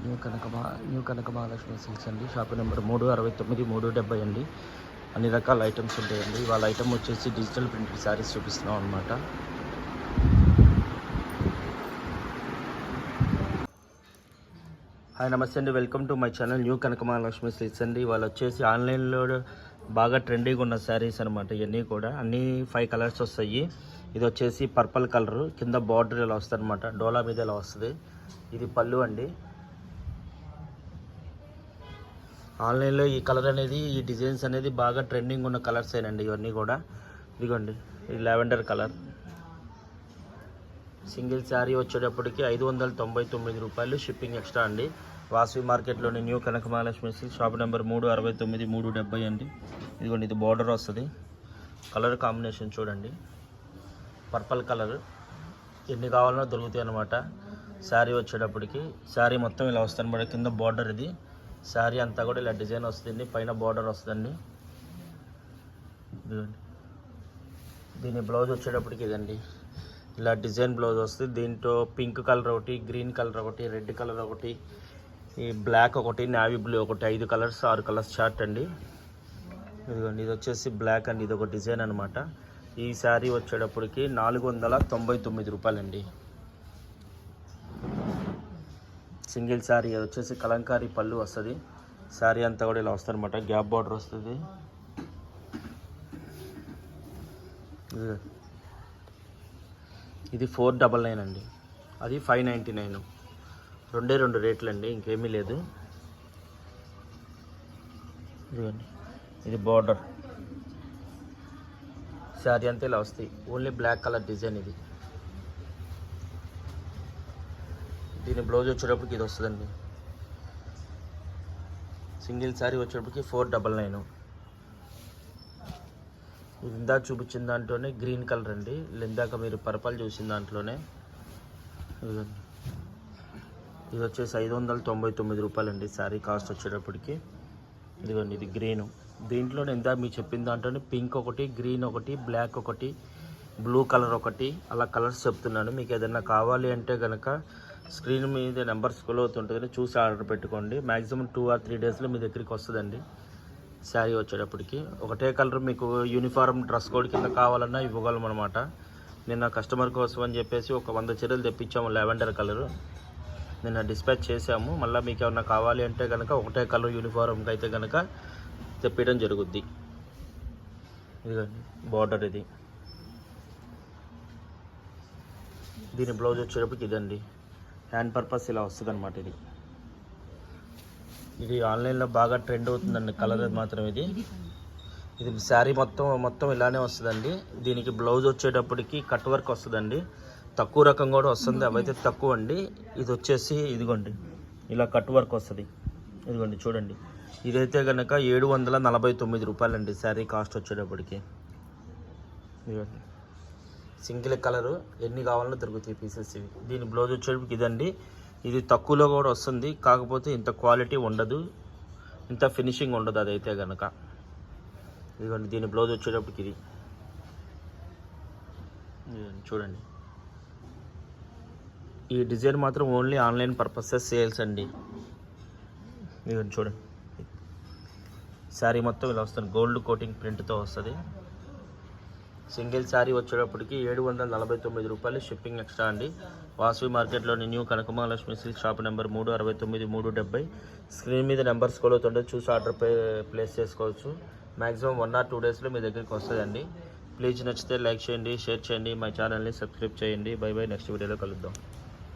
New Kanaka Mahalakshmi silks అండి. Shop number 369 370 అండి. అన్ని రకాల ఐటమ్స్ ఉంటాయండి. వాళ్ళ ఐటమ్ వచ్చేసి డిజిటల్ ప్రింటెడ్ శారీస్ చూపిస్తున్నాం అనమాట. హాయ్ నమస్తే అండి, welcome to my channel new Kanaka Mahalakshmi silks అండి. వాళ్ళు వచ్చేసి ఆన్లైన్లో బాగా ట్రెండింగ్ ఉన్న శారీస్ అనమాట. ఇవన్నీ కూడా అన్నీ 5 కలర్స్ వస్తాయి. ఇది వచ్చేసి పర్పుల్ కలర్, కింద బార్డర్ ఇలా వస్తుంది అనమాట, డోలా మీద ఇలా వస్తుంది. ఇది పళ్ళు అండి. ఆన్లైన్లో ఈ కలర్ అనేది, ఈ డిజైన్స్ అనేది బాగా ట్రెండింగ్ ఉన్న కలర్స్ ఏనండి ఇవన్నీ కూడా. ఇదిగోండి, ఇది లావెండర్ కలర్. సింగిల్ శారీ వచ్చేటప్పటికి 599 రూపాయలు, షిప్పింగ్ ఎక్స్ట్రా అండి. వాసవి మార్కెట్లోని new Kanaka Mahalakshmi silks, shop number 369 370 అండి. ఇదిగోండి, ఇది బార్డర్ వస్తుంది. కలర్ కాంబినేషన్ చూడండి, పర్పుల్ కలర్. ఎన్ని కావాలన్నా దొరుకుతాయి అన్నమాట. శారీ వచ్చేటప్పటికి శారీ మొత్తం ఇలా వస్తుంది అన్నమాట. కింద బార్డర్ ఇది, శారీ అంతా కూడా ఇలా డిజైన్ వస్తుంది, పైన బార్డర్ వస్తుందండి. దీని బ్లౌజ్ వచ్చేటప్పటికి ఇదండి, ఇలా డిజైన్ బ్లౌజ్ వస్తుంది. దీంట్లో పింక్ కలర్ ఒకటి, గ్రీన్ కలర్ ఒకటి, రెడ్ కలర్ ఒకటి, ఈ బ్లాక్ ఒకటి, నావీ బ్లూ ఒకటి, 5 కలర్స్ 6 కలర్స్ చార్ట్ అండి. ఇదిగోండి, ఇది వచ్చేసి బ్లాక్ అండి. ఇది ఒక డిజైన్ అనమాట. ఈ శారీ వచ్చేటప్పటికి 499 రూపాయలండి. సింగిల్ శారీ. అది వచ్చేసి కలంకారీ పళ్ళు వస్తుంది. శారీ అంతా కూడా ఇలా వస్తుంది అనమాట, గ్యాప్ బార్డర్ వస్తుంది. ఇది 499 అండి, అది 599. రెండే 2 రేట్లు అండి, ఇంకేమీ లేదు. ఇదిగోండి, ఇది బార్డర్. శారీ అంతా ఇలా వస్తాయి, ఓన్లీ బ్లాక్ కలర్ డిజైన్ ఇది. దీని బ్లౌజ్ వచ్చేటప్పటికి ఇది వస్తుందండి. సింగిల్ శారీ వచ్చేటప్పటికి 499. ఇది ఇందాక చూపించిన దాంట్లోనే గ్రీన్ కలర్ అండి. ఇందాక మీరు పర్పల్ చూసిన దాంట్లోనే. ఇది వచ్చేసి 599 రూపాయలండి శారీ కాస్ట్ వచ్చేటప్పటికి. ఇదిగోండి, ఇది గ్రీను. దీంట్లోనే ఇందాక మీకు చెప్పిన దాంట్లోనే పింక్ ఒకటి, గ్రీన్ ఒకటి, బ్లాక్ ఒకటి, బ్లూ కలర్ ఒకటి, అలా కలర్స్ చెప్తున్నాను. మీకు ఏదైనా కావాలి అంటే కనుక స్క్రీన్ మీద నెంబర్ స్క్రోల్ అవుతుంటుంది, చూసి ఆర్డర్ పెట్టుకోండి. మ్యాక్సిమం 2 or 3 డేస్లో మీ దగ్గరికి వస్తుందండి శారీ వచ్చేటప్పటికి. ఒకటే కలర్ మీకు యూనిఫామ్ డ్రెస్ కోడ్ కింద కావాలన్నా ఇవ్వగలం అనమాట. నిన్న కస్టమర్ కోసం అని చెప్పేసి ఒక 100 చీరలు తెప్పించాము, లావెండర్ కలరు. నిన్న డిస్పాచ్ చేసాము. మళ్ళీ మీకు ఏమన్నా కావాలి అంటే కనుక ఒకటే కలర్ యూనిఫామ్కి అయితే కనుక తెప్పించడం జరుగుద్ది. ఇదిగోండి బార్డర్ ఇది. దీని బ్లౌజ్ వచ్చేటప్పటికి ఇదండి, హ్యాండ్ పర్పస్ ఇలా వస్తుంది అనమాట. ఇది ఆన్లైన్లో బాగా ట్రెండ్ అవుతుందండి కలర్ మాత్రం. ఇది శారీ మొత్తం ఇలానే వస్తుందండి. దీనికి బ్లౌజ్ వచ్చేటప్పటికి కట్ వర్క్ వస్తుందండి. తక్కువ రకం కూడా వస్తుంది, అవైతే తక్కువ అండి. ఇది వచ్చేసి ఇదిగోండి, ఇలా కట్ వర్క్ వస్తుంది. ఇదిగోండి చూడండి, ఇదైతే కనుక 749 రూపాయలండి శారీ కాస్ట్ వచ్చేటప్పటికి. ఇదిగోండి, సింగిల్ కలరు, ఎన్ని కావాలన్నా దొరుకుతాయి పీసెస్ ఇవి. దీని బ్లౌజ్ వచ్చేటప్పటికి ఇదండి. ఇది తక్కువలో కూడా వస్తుంది, కాకపోతే ఇంత క్వాలిటీ ఉండదు, ఇంత ఫినిషింగ్ ఉండదు అదైతే కనుక. ఇదిగోండి, దీని బ్లౌజ్ వచ్చేటప్పటికి ఇది చూడండి. ఈ డిజైన్ మాత్రం ఓన్లీ ఆన్లైన్ పర్పసెస్ సేల్స్ అండి. ఇదిగోండి చూడండి, శారీ మొత్తం ఇలా వస్తుంది, గోల్డ్ కోటింగ్ ప్రింట్తో వస్తుంది. సింగిల్ శారీ వచ్చేటప్పటికి 749 రూపాయలు, షిప్పింగ్ ఎక్స్ట్రా అండి. వాసవి మార్కెట్లోని new Kanaka Mahalakshmi silk, shop number 369 370. Screen మీద నెంబర్స్ కూడా అవుతుంటే చూసి ఆర్డర్ ప్లేస్ చేసుకోవచ్చు. మ్యాక్సిమం 1 or 2 డేస్లో మీ దగ్గరికి వస్తుందండి. ప్లీజ్ నచ్చితే లైక్ చేయండి, షేర్ చేయండి, మా ఛానల్ని సబ్స్క్రైబ్ చేయండి. బై బై, నెక్స్ట్ వీడియోలో కలుద్దాం.